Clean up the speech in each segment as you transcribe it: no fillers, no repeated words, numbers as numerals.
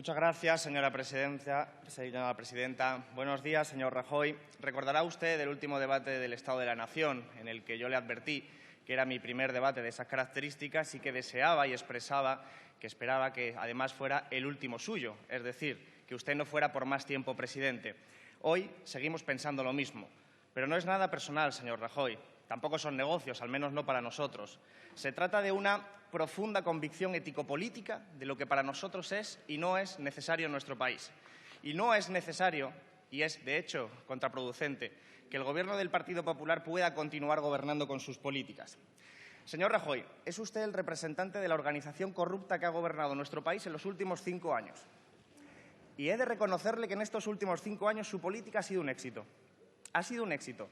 Muchas gracias, señora presidenta. Buenos días, señor Rajoy. Recordará usted el último debate del Estado de la Nación, en el que yo le advertí que era mi primer debate de esas características y que deseaba y expresaba que esperaba que, además, fuera el último suyo, es decir, que usted no fuera por más tiempo presidente. Hoy seguimos pensando lo mismo, pero no es nada personal, señor Rajoy. Tampoco son negocios, al menos no para nosotros. Se trata de una profunda convicción ético-política de lo que para nosotros es y no es necesario en nuestro país. Y no es necesario, y es, de hecho, contraproducente, que el Gobierno del Partido Popular pueda continuar gobernando con sus políticas. Señor Rajoy, es usted el representante de la organización corrupta que ha gobernado nuestro país en los últimos 5 años. Y he de reconocerle que en estos últimos 5 años su política ha sido un éxito. Ha sido un éxito.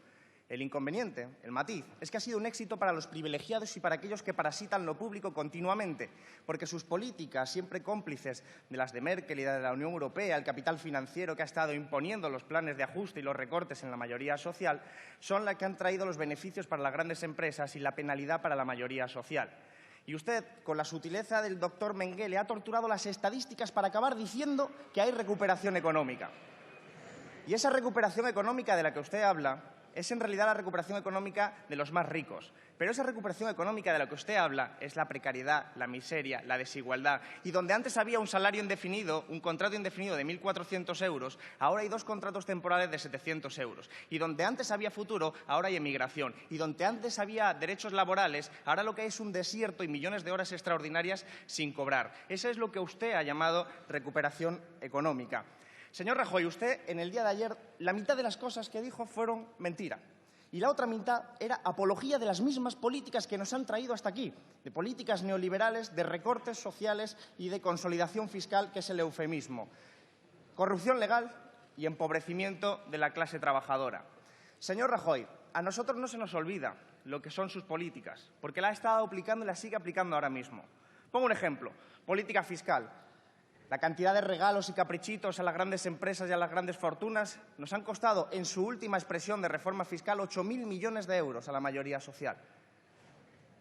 El inconveniente, el matiz, es que ha sido un éxito para los privilegiados y para aquellos que parasitan lo público continuamente, porque sus políticas, siempre cómplices de las de Merkel y de la Unión Europea, el capital financiero que ha estado imponiendo los planes de ajuste y los recortes en la mayoría social, son las que han traído los beneficios para las grandes empresas y la penalidad para la mayoría social. Y usted, con la sutileza del doctor Mengele, ha torturado las estadísticas para acabar diciendo que hay recuperación económica. Y esa recuperación económica de la que usted habla es en realidad la recuperación económica de los más ricos. Pero esa recuperación económica de la que usted habla es la precariedad, la miseria, la desigualdad. Y donde antes había un salario indefinido, un contrato indefinido de 1.400 euros, ahora hay 2 contratos temporales de 700 euros. Y donde antes había futuro, ahora hay emigración. Y donde antes había derechos laborales, ahora lo que hay es un desierto y millones de horas extraordinarias sin cobrar. Eso es lo que usted ha llamado recuperación económica. Señor Rajoy, usted en el día de ayer, la mitad de las cosas que dijo fueron mentira. Y la otra mitad era apología de las mismas políticas que nos han traído hasta aquí, de políticas neoliberales, de recortes sociales y de consolidación fiscal, que es el eufemismo. Corrupción legal y empobrecimiento de la clase trabajadora. Señor Rajoy, a nosotros no se nos olvida lo que son sus políticas, porque la ha estado aplicando y la sigue aplicando ahora mismo. Pongo un ejemplo. Política fiscal. La cantidad de regalos y caprichitos a las grandes empresas y a las grandes fortunas nos han costado, en su última expresión de reforma fiscal, 8.000 millones de euros a la mayoría social.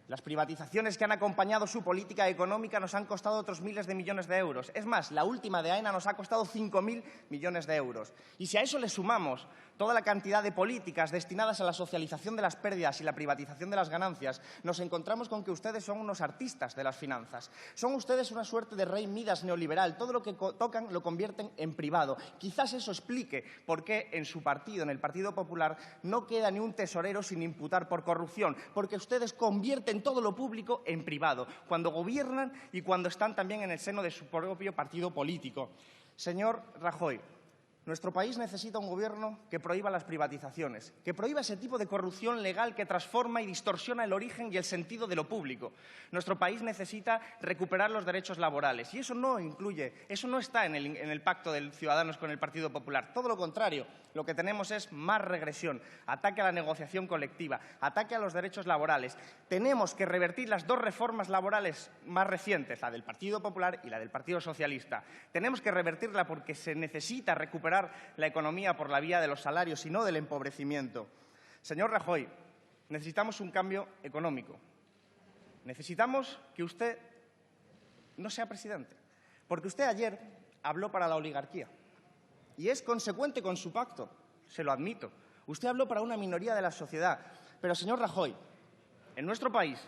Las privatizaciones que han acompañado su política económica nos han costado otros miles de millones de euros. Es más, la última de AENA nos ha costado 5.000 millones de euros. Y si a eso le sumamos toda la cantidad de políticas destinadas a la socialización de las pérdidas y la privatización de las ganancias, nos encontramos con que ustedes son unos artistas de las finanzas. Son ustedes una suerte de rey Midas neoliberal. Todo lo que tocan lo convierten en privado. Quizás eso explique por qué en su partido, en el Partido Popular, no queda ni un tesorero sin imputar por corrupción, porque ustedes convierten todo lo público en privado, cuando gobiernan y cuando están también en el seno de su propio partido político. Señor Rajoy, nuestro país necesita un gobierno que prohíba las privatizaciones, que prohíba ese tipo de corrupción legal que transforma y distorsiona el origen y el sentido de lo público. Nuestro país necesita recuperar los derechos laborales y eso no está en el pacto de Ciudadanos con el Partido Popular. Todo lo contrario, lo que tenemos es más regresión, ataque a la negociación colectiva, ataque a los derechos laborales. Tenemos que revertir las 2 reformas laborales más recientes, la del Partido Popular y la del Partido Socialista. Tenemos que revertirla porque se necesita recuperar la economía por la vía de los salarios y no del empobrecimiento. Señor Rajoy, necesitamos un cambio económico. Necesitamos que usted no sea presidente, porque usted ayer habló para la oligarquía y es consecuente con su pacto, se lo admito. Usted habló para una minoría de la sociedad, pero, señor Rajoy, en nuestro país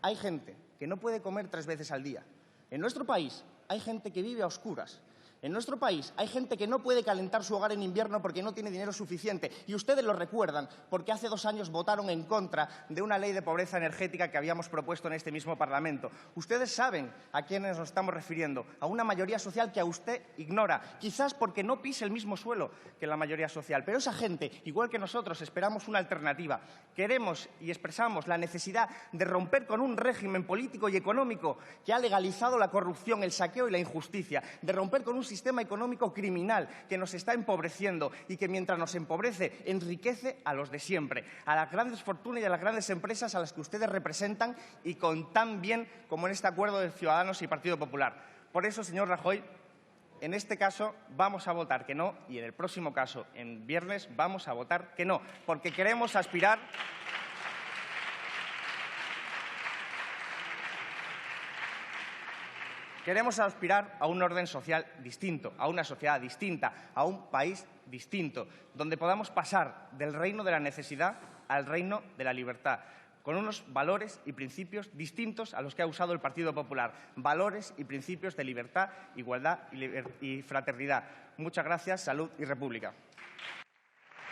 hay gente que no puede comer 3 veces al día. En nuestro país hay gente que vive a oscuras. En nuestro país hay gente que no puede calentar su hogar en invierno porque no tiene dinero suficiente. Y ustedes lo recuerdan porque hace 2 años votaron en contra de una ley de pobreza energética que habíamos propuesto en este mismo Parlamento. Ustedes saben a quiénes nos estamos refiriendo, a una mayoría social que a usted ignora, quizás porque no pise el mismo suelo que la mayoría social. Pero esa gente, igual que nosotros, esperamos una alternativa. Queremos y expresamos la necesidad de romper con un régimen político y económico que ha legalizado la corrupción, el saqueo y la injusticia, de romper con un sistema económico criminal que nos está empobreciendo y que, mientras nos empobrece, enriquece a los de siempre, a las grandes fortunas y a las grandes empresas a las que ustedes representan y con tan bien como en este acuerdo de Ciudadanos y Partido Popular. Por eso, señor Rajoy, en este caso vamos a votar que no y en el próximo caso, en viernes, vamos a votar que no, porque queremos aspirar Queremos aspirar a un orden social distinto, a una sociedad distinta, a un país distinto, donde podamos pasar del reino de la necesidad al reino de la libertad, con unos valores y principios distintos a los que ha usado el Partido Popular. Valores y principios de libertad, igualdad y fraternidad. Muchas gracias. Salud y República.